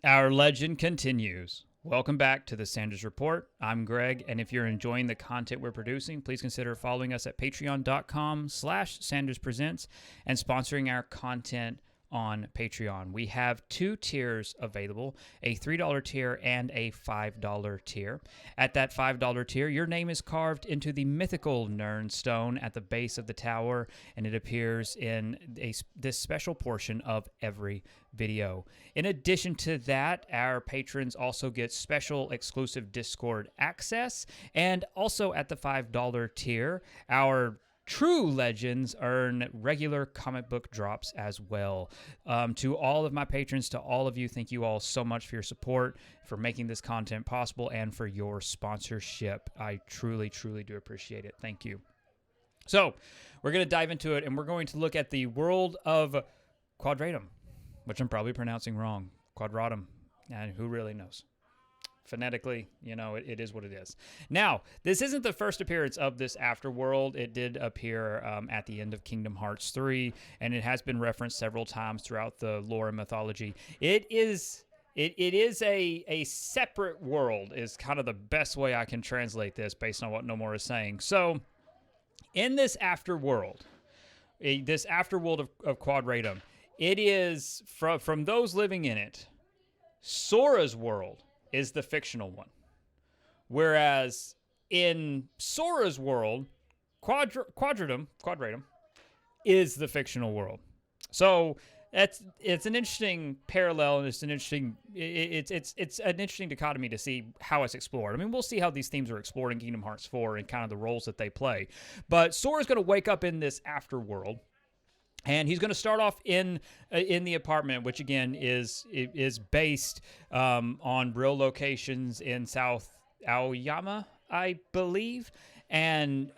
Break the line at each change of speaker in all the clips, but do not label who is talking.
Our legend continues. Welcome back to the Sanders Report. I'm Greg, and if you're enjoying the content we're producing, please consider following us at patreon.com/SandersPresents and sponsoring our content on Patreon. We have two tiers available, a $3 tier and a $5 tier. At that $5 tier, your name is carved into the mythical Nern stone at the base of the tower, and it appears in this special portion of every video. In addition to that, our patrons also get special exclusive Discord access, and also at the $5 tier, our true legends earn regular comic book drops as well. To all of my patrons, to all of you, thank you all so much for your support, for making this content possible, and for your sponsorship. I truly, truly do appreciate it. Thank you. So, we're going to dive into it, and we're going to look at the world of Quadratum, which I'm probably pronouncing wrong. Quadratum. And who really knows? Phonetically, it is what it is. Now, this isn't the first appearance of this afterworld. It did appear at the end of Kingdom Hearts 3, and it has been referenced several times throughout the lore and mythology. It is a separate world, is kind of the best way I can translate this based on what Nomura is saying. So, in this afterworld of Quadratum, it is, from those living in it, Sora's world is the fictional one. Whereas in Sora's world, Quadratum is the fictional world. So it's an interesting parallel, and it's an interesting dichotomy to see how it's explored. I mean, we'll see how these themes are explored in Kingdom Hearts 4 and kind of the roles that they play. But Sora's going to wake up in this afterworld, and he's going to start off in the apartment, which again is based on real locations in South Aoyama, I believe. And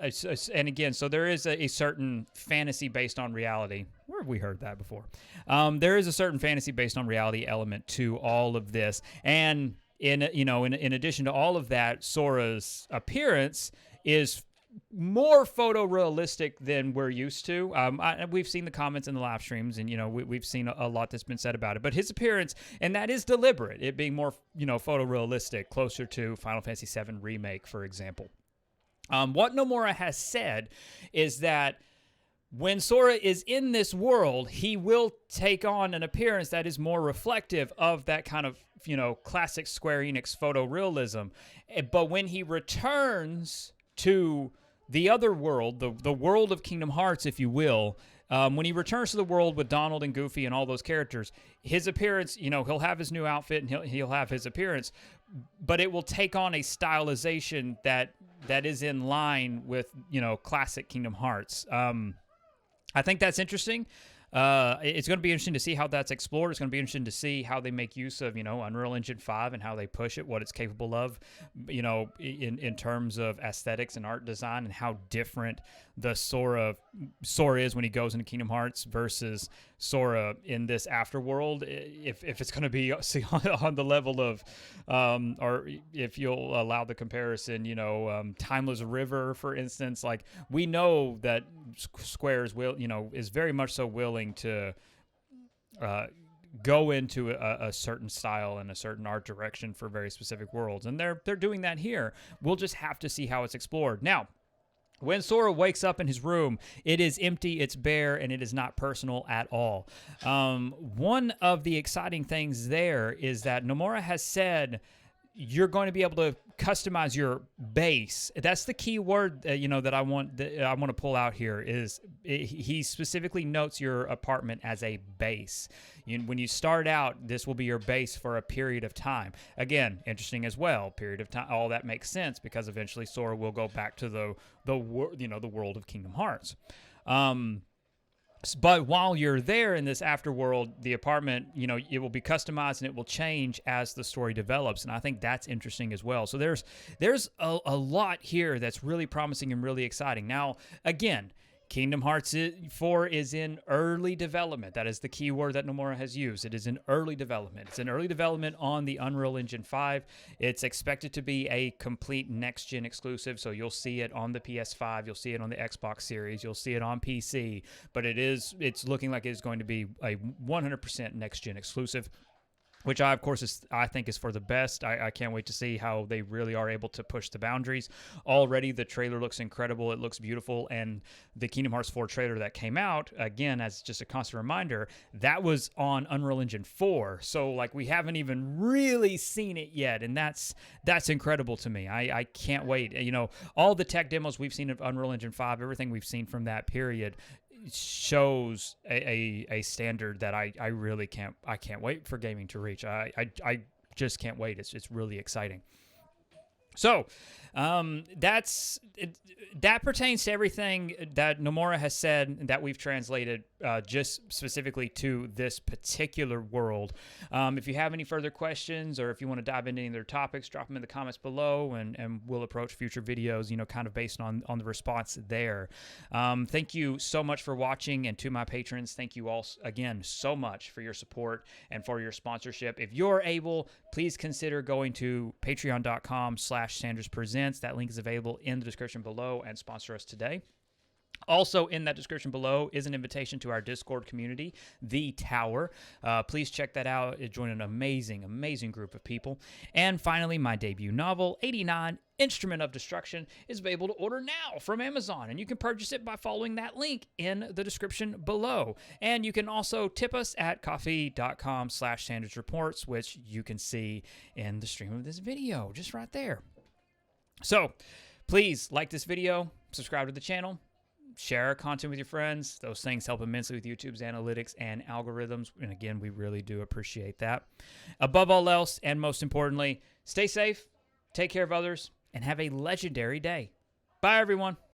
again, so there is a certain fantasy based on reality. Where have we heard that before? There is a certain fantasy based on reality element to all of this. And in addition to all of that, Sora's appearance is more photorealistic than we're used to. We've seen the comments in the live streams, and we've seen a lot that's been said about it. But his appearance, and that is deliberate, it being more photorealistic, closer to Final Fantasy VII Remake, for example. What Nomura has said is that when Sora is in this world, he will take on an appearance that is more reflective of that kind of classic Square Enix photorealism. But when he returns to the other world, the world of Kingdom Hearts, if you will, when he returns to the world with Donald and Goofy and all those characters, his appearance, he'll have his new outfit and he'll have his appearance, but it will take on a stylization that is in line with, classic Kingdom Hearts. I think that's interesting. It's going to be interesting to see how that's explored. It's going to be interesting to see how they make use of, Unreal Engine 5 and how they push it, what it's capable of, in terms of aesthetics and art design, and how different the Sora is when he goes into Kingdom Hearts versus Sora in this afterworld. If it's going to be on the level of, or if you'll allow the comparison, Timeless River, for instance, like we know that Square's is very much so willing to go into a certain style and a certain art direction for very specific worlds, and they're doing that here. We'll just have to see how it's explored. Now, when Sora wakes up in his room, it is empty, it's bare, and it is not personal at all. One of the exciting things there is that Nomura has said you're going to be able to customize your base. That's the key word that I want to pull out here. Is he specifically notes your apartment as a base. When you start out, this will be your base for a period of time. Again, interesting as well. Period of time. All that makes sense because eventually Sora will go back to the world of Kingdom Hearts. But while you're there in this afterworld, the apartment, it will be customized and it will change as the story develops. And I think that's interesting as well. So there's a lot here that's really promising and really exciting. Now, again, Kingdom Hearts 4 is in early development. That is the key word that Nomura has used. It is in early development. It's in early development on the Unreal Engine 5. It's expected to be a complete next-gen exclusive, so you'll see it on the PS5, you'll see it on the Xbox Series, you'll see it on PC, but it's looking like it's going to be a 100% next-gen exclusive. which of course, I think is for the best. I can't wait to see how they really are able to push the boundaries. Already, the trailer looks incredible. It looks beautiful. And the Kingdom Hearts 4 trailer that came out, again, as just a constant reminder, that was on Unreal Engine 4. So, like, we haven't even really seen it yet. And that's incredible to me. I can't wait. You know, all the tech demos we've seen of Unreal Engine 5, everything we've seen from that period, shows a standard that I really can't wait for gaming to reach. I just can't wait. It's really exciting. So that pertains to everything that Nomura has said that we've translated just specifically to this particular world. If you have any further questions, or if you want to dive into any of their topics, drop them in the comments below, and we'll approach future videos, you know, kind of based on the response there. Thank you so much for watching, and to my patrons, thank you all again so much for your support and for your sponsorship. If you're able, please consider going to patreon.com/SandersPresents. That link is available in the description below, and sponsor us today. Also in that description below is an invitation to our Discord community, The Tower. Please check that out. Join an amazing, amazing group of people. And finally, my debut novel, 89 Instrument of Destruction, is available to order now from Amazon, and you can purchase it by following that link in the description below. And you can also tip us at coffee.com/SandersReports, which you can see in the stream of this video, just right there. So please like this video, subscribe to the channel, share our content with your friends. Those things help immensely with YouTube's analytics and algorithms. And again, we really do appreciate that. Above all else, and most importantly, stay safe, take care of others, and have a legendary day. Bye, everyone.